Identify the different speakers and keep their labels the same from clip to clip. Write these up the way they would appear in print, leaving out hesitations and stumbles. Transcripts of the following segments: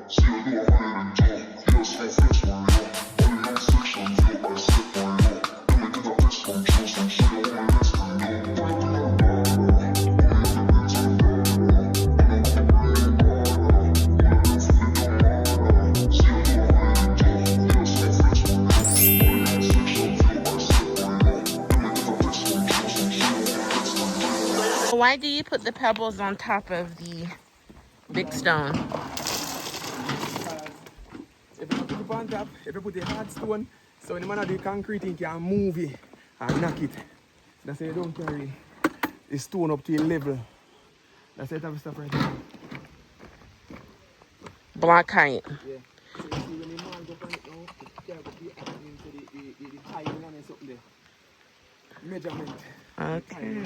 Speaker 1: Why do you put the pebbles on top of the big stone?
Speaker 2: If you put it on top, if you put a hard stone, so when the man of the concrete thing can move it and knock it. That's why you don't carry the stone up to a level. That's why you have to stop right there.
Speaker 1: Block height.
Speaker 2: Yeah. So you see when the man go on it now, you have to be adding to the height one and something there. Measurement.
Speaker 1: Okay.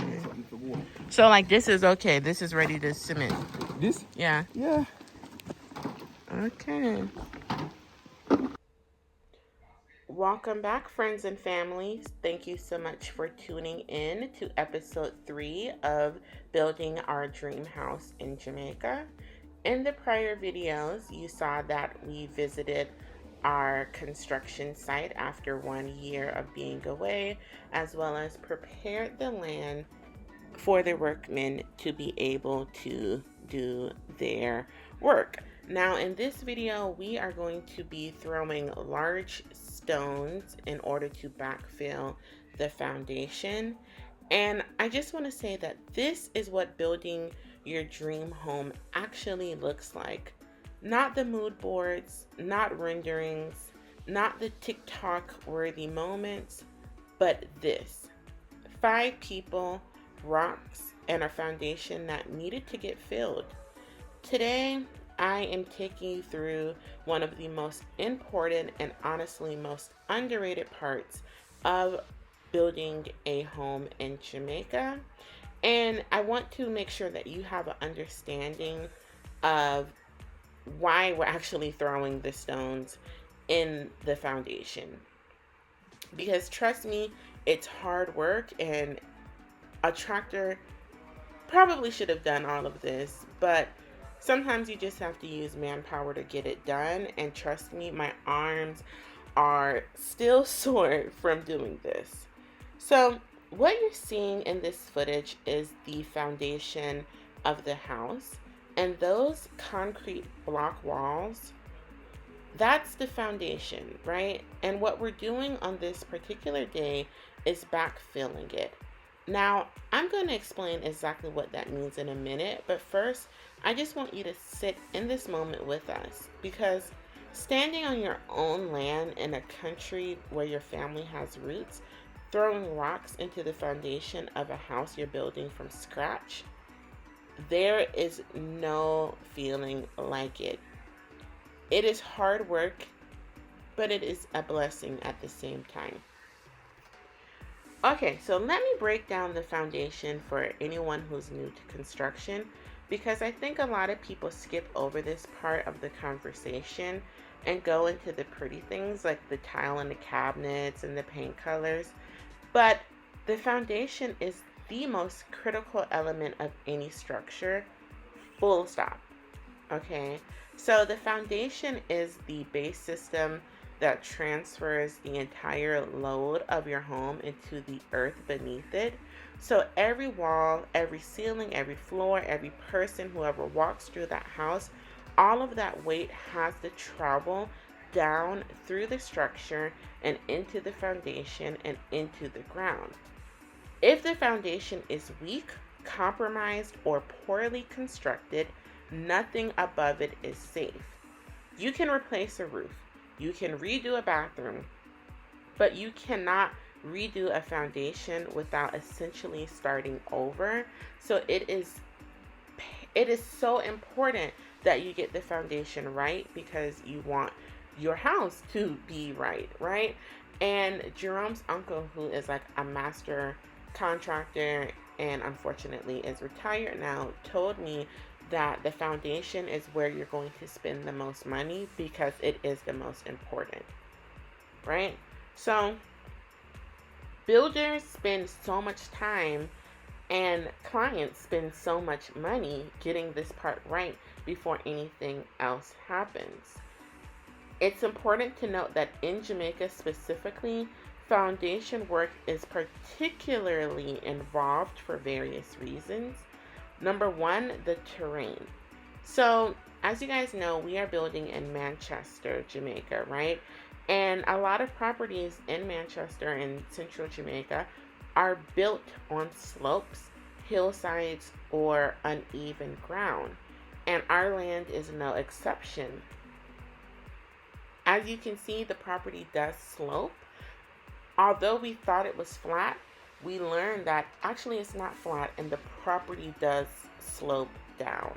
Speaker 1: So like this is okay. This is ready to cement.
Speaker 2: This?
Speaker 1: Yeah.
Speaker 2: Yeah.
Speaker 1: Okay. Welcome back, friends and families. Thank you so much for tuning in to episode 3 of Building Our Dream House in Jamaica. In the prior videos, you saw that we visited our construction site after 1 year of being away, as well as prepared the land for the workmen to be able to do their work. Now in this video, we are going to be throwing large stones in order to backfill the foundation. And I just want to say that this is what building your dream home actually looks like. Not the mood boards, not renderings, not the TikTok worthy moments, but this. 5 people, rocks, and a foundation that needed to get filled. Today, I am taking you through one of the most important and honestly most underrated parts of building a home in Jamaica. And I want to make sure that you have an understanding of why we're actually throwing the stones in the foundation. Because trust me, it's hard work, and a tractor probably should have done all of this, but sometimes you just have to use manpower to get it done. And trust me, my arms are still sore from doing this. So what you're seeing in this footage is the foundation of the house, and those concrete block walls, that's the foundation, right? And what we're doing on this particular day is backfilling it. Now, I'm going to explain exactly what that means in a minute, but first, I just want you to sit in this moment with us, because standing on your own land in a country where your family has roots, throwing rocks into the foundation of a house you're building from scratch, there is no feeling like it. It is hard work, but it is a blessing at the same time. Okay, so let me break down the foundation for anyone who's new to construction, because I think a lot of people skip over this part of the conversation and go into the pretty things like the tile and the cabinets and the paint colors. But the foundation is the most critical element of any structure, full stop. Okay, so the foundation is the base system that transfers the entire load of your home into the earth beneath it. So every wall, every ceiling, every floor, every person, whoever walks through that house, all of that weight has to travel down through the structure and into the foundation and into the ground. If the foundation is weak, compromised, or poorly constructed, nothing above it is safe. You can replace a roof, you can redo a bathroom, but you cannot redo a foundation without essentially starting over. So it is so important that you get the foundation right, because you want your house to be right? And Jerome's uncle, who is like a master contractor and unfortunately is retired now, told me that the foundation is where you're going to spend the most money, because it is the most important, right? So builders spend so much time and clients spend so much money getting this part right, before anything else happens. It's important to note that in Jamaica specifically, foundation work is particularly involved for various reasons. Number one, the terrain. So, as you guys know, we are building in Manchester, Jamaica, right? And a lot of properties in Manchester and central Jamaica are built on slopes, hillsides, or uneven ground. And our land is no exception. As you can see, the property does slope. Although we thought it was flat, we learned that actually it's not flat and the property does slope down.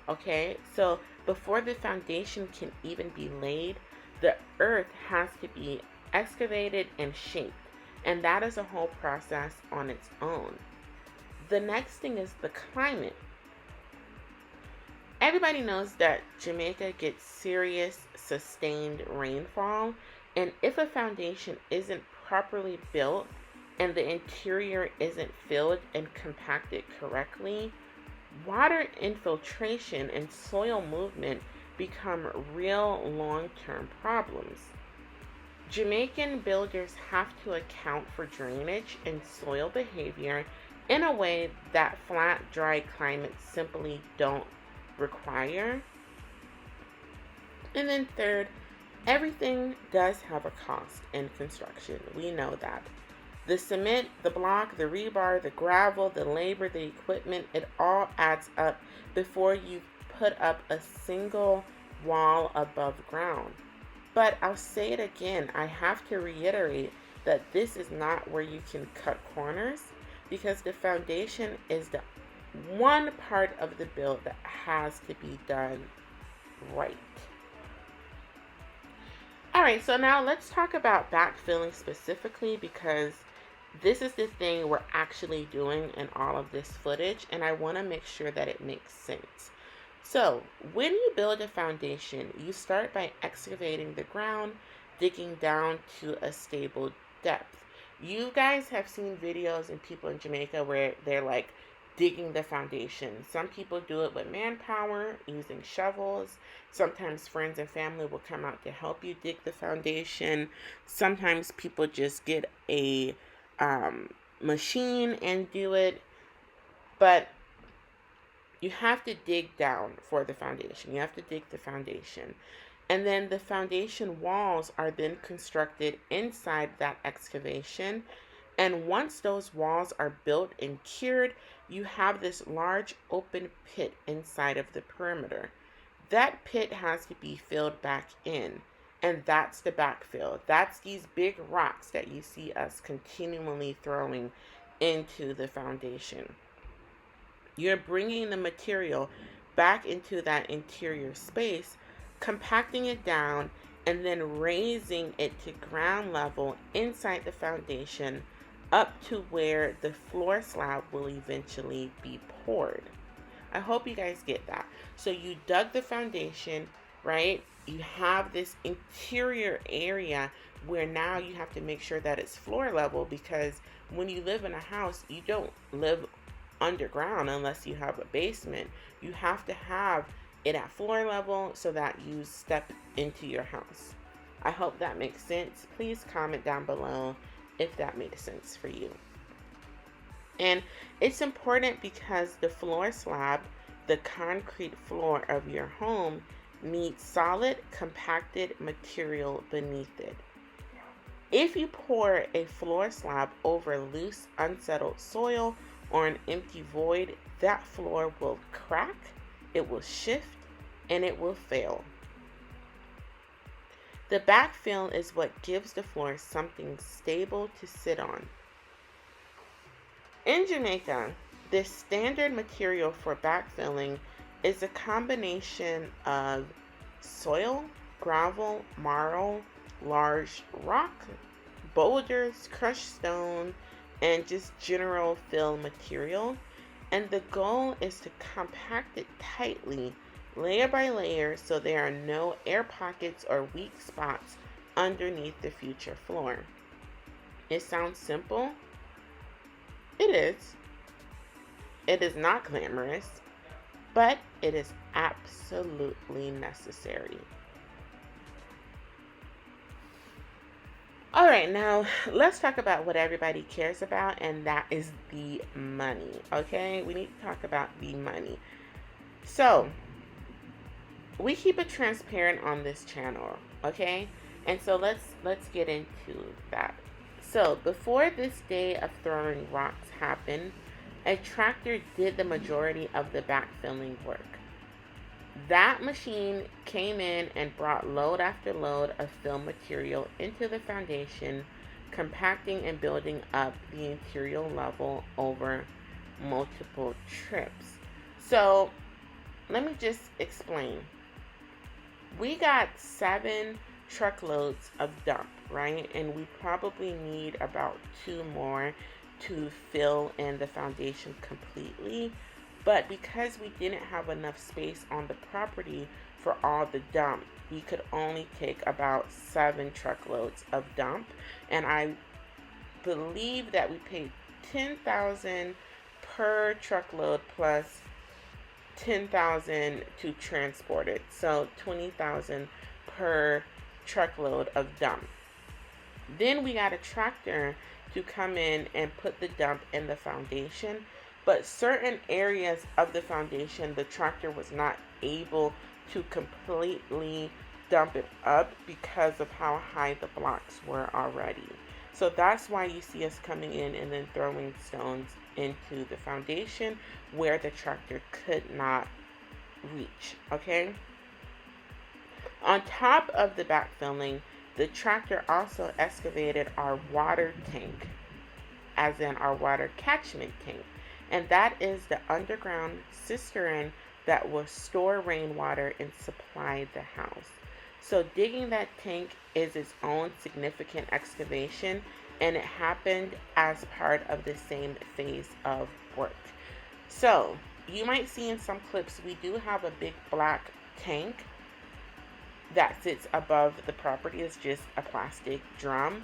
Speaker 1: Okay, so before the foundation can even be laid, the earth has to be excavated and shaped, and that is a whole process on its own. The next thing is the climate. Everybody knows that Jamaica gets serious, sustained rainfall, and if a foundation isn't properly built and the interior isn't filled and compacted correctly, water infiltration and soil movement become real long-term problems. Jamaican builders have to account for drainage and soil behavior in a way that flat, dry climates simply don't require. And then third, everything does have a cost in construction. We know that. The cement, the block, the rebar, the gravel, the labor, the equipment, it all adds up before you put up a single wall above ground. But I'll say it again, I have to reiterate that this is not where you can cut corners, because the foundation is the one part of the build that has to be done right. Alright, so now let's talk about backfilling specifically, because this is the thing we're actually doing in all of this footage, and I want to make sure that it makes sense. So, when you build a foundation, you start by excavating the ground, digging down to a stable depth. You guys have seen videos and people in Jamaica where they're like digging the foundation. Some people do it with manpower, using shovels. Sometimes friends and family will come out to help you dig the foundation. Sometimes people just get a machine and do it. But you have to dig down for the foundation. You have to dig the foundation. And then the foundation walls are then constructed inside that excavation. And once those walls are built and cured, you have this large open pit inside of the perimeter. That pit has to be filled back in. And that's the backfill. That's these big rocks that you see us continually throwing into the foundation. You're bringing the material back into that interior space, compacting it down, and then raising it to ground level inside the foundation up to where the floor slab will eventually be poured. I hope you guys get that. So you dug the foundation, right? You have this interior area where now you have to make sure that it's floor level, because when you live in a house, you don't live underground unless you have a basement. You have to have it at floor level so that you step into your house. I hope that makes sense. Please comment down below if that made sense for you. And it's important because the floor slab, the concrete floor of your home, needs solid, compacted material beneath it. If you pour a floor slab over loose, unsettled soil or an empty void, that floor will crack, it will shift, and it will fail. The backfill is what gives the floor something stable to sit on. In Jamaica, the standard material for backfilling is a combination of soil, gravel, marl, large rock, boulders, crushed stone, and just general fill material. And the goal is to compact it tightly, layer by layer, so there are no air pockets or weak spots underneath the future floor. It sounds simple. It is. It is not glamorous, but it is absolutely necessary. All right, now let's talk about what everybody cares about, and that is the money. Okay, we need to talk about the money. So, we keep it transparent on this channel, okay? And so let's get into that. So, before this day of throwing rocks happened, a tractor did the majority of the backfilling work. That machine came in and brought load after load of fill material into the foundation, compacting and building up the interior level over multiple trips. So, let me just explain. We got 7 truckloads of dump, right? And we probably need about 2 more to fill in the foundation completely. But because we didn't have enough space on the property for all the dump, we could only take about 7 truckloads of dump. And I believe that we paid $10,000 per truckload plus $10,000 to transport it. So $20,000 per truckload of dump. Then we got a tractor to come in and put the dump in the foundation. But certain areas of the foundation, the tractor was not able to completely dump it up because of how high the blocks were already. So that's why you see us coming in and then throwing stones into the foundation where the tractor could not reach, okay? On top of the backfilling, the tractor also excavated our water tank, as in our water catchment tank. And that is the underground cistern that will store rainwater and supply the house. So digging that tank is its own significant excavation, and it happened as part of the same phase of work. So you might see in some clips, we do have a big black tank that sits above the property. It's just a plastic drum.